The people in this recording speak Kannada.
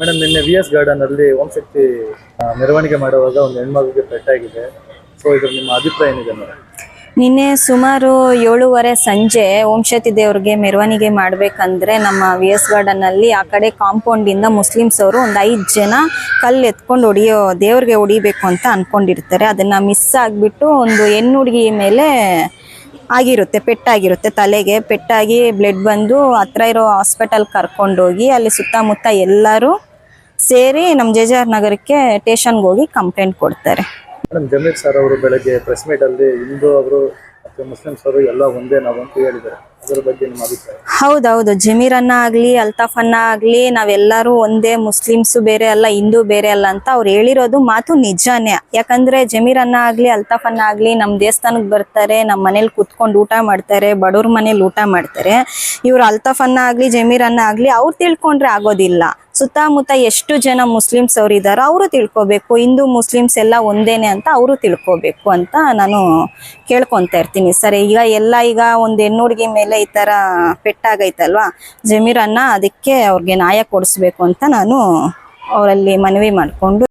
ಮೇಡಮ್ ನಿನ್ನೆ ವಿ.ಎಸ್. ಗಾರ್ಡನ್ ಅಲ್ಲಿ ಓಂ ಶಕ್ತಿ ಮೆರವಣಿಗೆ ಮಾಡುವಾಗ ಒಂದು ಹೆಣ್ಮಗುಗೆ ಪೆಟ್ಟಾಗಿದೆ. ಸೊ ಇದ್ರ ನಿಮ್ಮ ಅಭಿಪ್ರಾಯ ಏನಿದೆ ಮೇಡಮ್? ನಿನ್ನೆ ಸುಮಾರು 7:30 ಸಂಜೆ ಓಂ ಶಕ್ತಿ ದೇವ್ರಿಗೆ ಮೆರವಣಿಗೆ ಮಾಡ್ಬೇಕಂದ್ರೆ ನಮ್ಮ ವಿ.ಎಸ್. ಗಾರ್ಡನ್ ಅಲ್ಲಿ ಆ ಕಡೆ ಕಾಂಪೌಂಡ್ ಇಂದ ಮುಸ್ಲಿಮ್ಸ್ ಅವರು ಒಂದು 5 ಜನ ಕಲ್ಲು ಎತ್ಕೊಂಡು ದೇವ್ರಿಗೆ ಹೊಡಿಬೇಕು ಅಂತ ಅನ್ಕೊಂಡಿರ್ತಾರೆ. ಅದನ್ನ ಮಿಸ್ ಆಗ್ಬಿಟ್ಟು ಒಂದು ಹೆಣ್ಣು ಹುಡುಗಿ ಮೇಲೆ ಆಗಿರುತ್ತೆ, ಪೆಟ್ಟಾಗಿರುತ್ತೆ, ತಲೆಗೆ ಪೆಟ್ಟಾಗಿ ಬ್ಲಡ್ ಬಂದು ಹತ್ರ ಇರೋ ಹಾಸ್ಪಿಟಲ್ ಕರ್ಕೊಂಡೋಗಿ ಅಲ್ಲಿ ಸುತ್ತಮುತ್ತ ಎಲ್ಲರೂ ಸೇರಿ ನಮ್ಮ ಜೆ.ಜೆ.ಆರ್. ನಗರಕ್ಕೆ ಸ್ಟೇಷನ್ಗೆ ಹೋಗಿ ಕಂಪ್ಲೇಂಟ್ ಕೊಡ್ತಾರೆ. ಮೇಡಮ್ ಜಮೀರ್ ಸರ್ ಅವರು ಬೆಳಗ್ಗೆ ಪ್ರೆಸ್ ಮೀಟ್ ಅಲ್ಲಿ ಹಿಂದೂ ಅವರು ಮತ್ತು ಮುಸ್ಲಿಮ್ಸ್ ಅವರು ಎಲ್ಲ ಒಂದೇ ನಾವು ಅಂತ ಹೇಳಿದ್ದಾರೆ. ಅದರ ಬಗ್ಗೆ ನಿಮ್ಮ ಅಭಿಪ್ರಾಯ? ಹೌದೌದು, ಜಮೀರ್ ಅನ್ನ ಆಗ್ಲಿ ಅಲ್ತಾಫ್ ಅನ್ನ ಆಗ್ಲಿ ನಾವೆಲ್ಲರೂ ಒಂದೇ, ಮುಸ್ಲಿಮ್ಸ್ ಬೇರೆ ಅಲ್ಲ ಹಿಂದೂ ಬೇರೆ ಅಲ್ಲ ಅಂತ ಅವ್ರು ಹೇಳಿರೋದು ಮಾತು ನಿಜಾನೇ. ಯಾಕಂದ್ರೆ ಜಮೀರ್ ಅನ್ನ ಆಗ್ಲಿ ಅಲ್ತಾಫ್ ಅನ್ನ ಆಗ್ಲಿ ನಮ್ಮ ದೇವಸ್ಥಾನಕ್ಕೆ ಬರ್ತಾರೆ, ನಮ್ಮ ಮನೇಲಿ ಕುತ್ಕೊಂಡು ಊಟ ಮಾಡ್ತಾರೆ, ಬಡವ್ರ ಮನೇಲಿ ಊಟ ಮಾಡ್ತಾರೆ. ಇವ್ರು ಅಲ್ತಾಫ್ ಅನ್ನ ಆಗ್ಲಿ ಜಮೀರ್ ಅನ್ನ ಆಗ್ಲಿ ಅವ್ರು ತಿಳ್ಕೊಂಡ್ರೆ ಆಗೋದಿಲ್ಲ. ಸುತ್ತಮುತ್ತ ಎಷ್ಟು ಜನ ಮುಸ್ಲಿಮ್ಸ್ ಅವ್ರು ಇದಾರೋ ಅವರು ತಿಳ್ಕೊಬೇಕು, ಹಿಂದೂ ಮುಸ್ಲಿಮ್ಸ್ ಎಲ್ಲ ಒಂದೇನೆ ಅಂತ ಅವರು ತಿಳ್ಕೊಬೇಕು ಅಂತ ನಾನು ಕೇಳ್ಕೊತಾ ಇರ್ತೀನಿ. ಸರಿ, ಈಗ ಒಂದು ಹೆಣ್ಣು ಹುಡುಗಿ ಮೇಲೆ ಈ ತರ ಪೆಟ್ಟಾಗೈತಲ್ವಾ, ಜಮೀರ್ ಅನ್ನ ಅದಕ್ಕೆ ಅವ್ರಿಗೆ ನ್ಯಾಯ ಕೊಡಿಸ್ಬೇಕು ಅಂತ ನಾನು ಅವರಲ್ಲಿ ಮನವಿ ಮಾಡ್ಕೊಂಡು